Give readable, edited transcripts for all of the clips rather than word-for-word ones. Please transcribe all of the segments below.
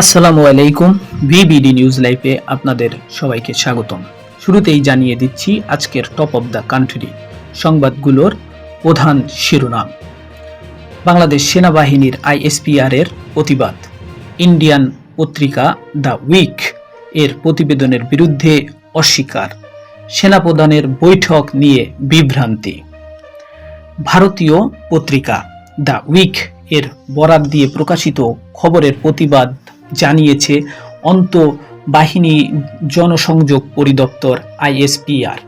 আসসালামু আলাইকুম। ভিবিডি নিউজ লাইভে আপনাদের সবাইকে স্বাগতম। শুরুতেই জানিয়ে দিচ্ছি আজকের টপ অব দ্য কান্ট্রি সংবাদগুলোর প্রধান শিরোনাম। বাংলাদেশ সেনাবাহিনীর আইএসপিআর এর প্রতিবাদ। ইন্ডিয়ান পত্রিকা দ্য উইক এর প্রতিবেদনের বিরুদ্ধে অস্বীকার। সেনাপ্রধানের বৈঠক নিয়ে বিভ্রান্তি। ভারতীয় পত্রিকা দ্য উইক এর বরাত দিয়ে প্রকাশিত খবরের প্রতিবাদ জানিয়েছে আন্তঃবাহিনী জনসংযোগ পরিদপ্তর আইএসপিআর।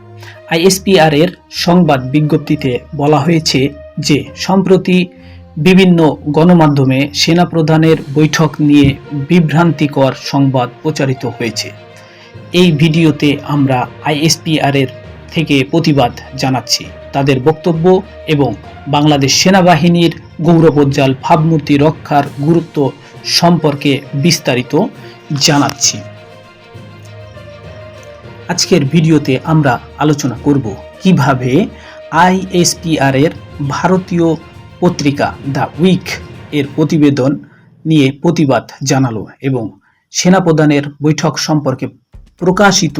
আইএসপিআর এর সংবাদ বিজ্ঞপ্তিতে বলা হয়েছে যে সম্প্রতি বিভিন্ন গণমাধ্যমে সেনাপ্রধানের বৈঠক নিয়ে বিভ্রান্তিকর সংবাদ প্রচারিত হয়েছে। এই ভিডিওতে আমরা আইএসপিআর এর থেকে প্রতিবাদ জানাচ্ছি, তাদের বক্তব্য এবং বাংলাদেশ সেনাবাহিনীর গৌরবোজ্জ্বল ভাবমূর্তি রক্ষার গুরুত্ব সম্পর্কে বিস্তারিত জানাচ্ছি। আজকের ভিডিওতে আমরা আলোচনা করব কিভাবে আইএসপিআর এর ভারতীয় পত্রিকা দ্য উইক এর প্রতিবেদন নিয়ে প্রতিবাদ জানালো এবং সেনাপ্রধানের বৈঠক সম্পর্কে প্রকাশিত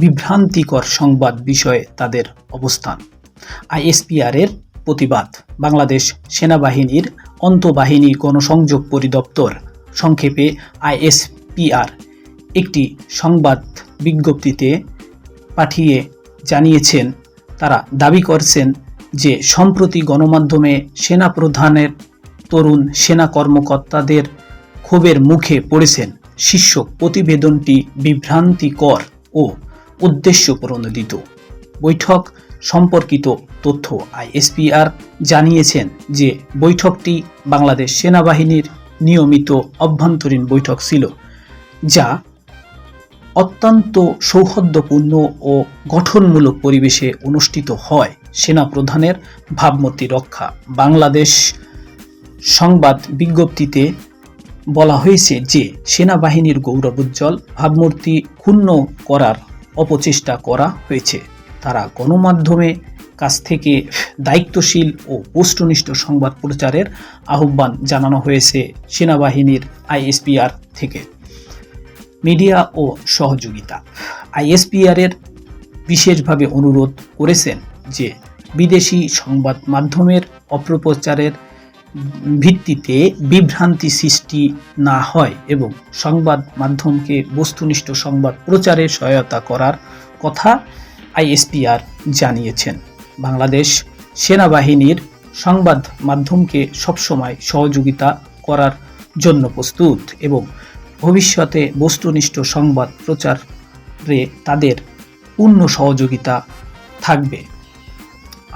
বিভ্রান্তিকর সংবাদ বিষয়ে তাদের অবস্থান। আইএসপিআর এর প্রতিবাদ। বাংলাদেশ সেনাবাহিনীর আন্তঃবাহিনী গণসংযোগ পরিদপ্তর সংক্ষেপে আইএসপিআর একটি সংবাদ বিজ্ঞপ্তিতে পাঠিয়ে জানিয়েছেন, তারা দাবি করছেন যে সম্প্রতি গণমাধ্যমে সেনাপ্রধানের তরুণ সেনা কর্মকর্তাদের ক্ষোভের মুখে পড়েছেন শীর্ষক প্রতিবেদনটি বিভ্রান্তিকর ও উদ্দেশ্যপ্রণোদিত। বৈঠক সম্পর্কিত তথ্য। আইএসপিআর জানিয়েছেন যে বৈঠকটি বাংলাদেশ সেনাবাহিনীর নিয়মিত অভ্যন্তরীণ বৈঠক ছিল, যা অত্যন্ত সৌহার্দ্যপূর্ণ ও গঠনমূলক পরিবেশে অনুষ্ঠিত হয়। সেনাপ্রধানের ভাবমূর্তি রক্ষা। বাংলাদেশ সংবাদ বিজ্ঞপ্তিতে বলা হয়েছে যে সেনাবাহিনীর গৌরবোজ্জ্বল ভাবমূর্তি ক্ষুণ্ণ করার অপচেষ্টা করা হয়েছে। তারা গণমাধ্যমের কাছ থেকে দায়িত্বশীল ও বস্তুনিষ্ঠ সংবাদ প্রচারের আহ্বান জানানো হয়েছে সেনাবাহিনীর আইএসপিআর থেকে। মিডিয়া ও সহযোগিতা। আইএসপিআর এর বিশেষভাবে অনুরোধ করেছেন যে বিদেশি সংবাদ মাধ্যমের অপপ্রচারের ভিত্তিতে বিভ্রান্তি সৃষ্টি না হয় এবং সংবাদ মাধ্যমকে বস্তুনিষ্ঠ সংবাদ প্রচারে সহায়তা করার কথা আইএসপিআর জানিয়েছেন। বাংলাদেশ সেনাবাহিনীর সংবাদ মাধ্যমকে সবসময় সহযোগিতা করার জন্য প্রস্তুত এবং ভবিষ্যতে বস্তুনিষ্ঠ সংবাদ প্রচারে তাদের পূর্ণ সহযোগিতা থাকবে।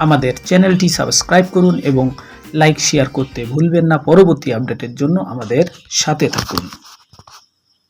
আমাদের চ্যানেলটি সাবস্ক্রাইব করুন এবং লাইক শেয়ার করতে ভুলবেন না। পরবর্তী আপডেটের জন্য আমাদের সাথে থাকুন।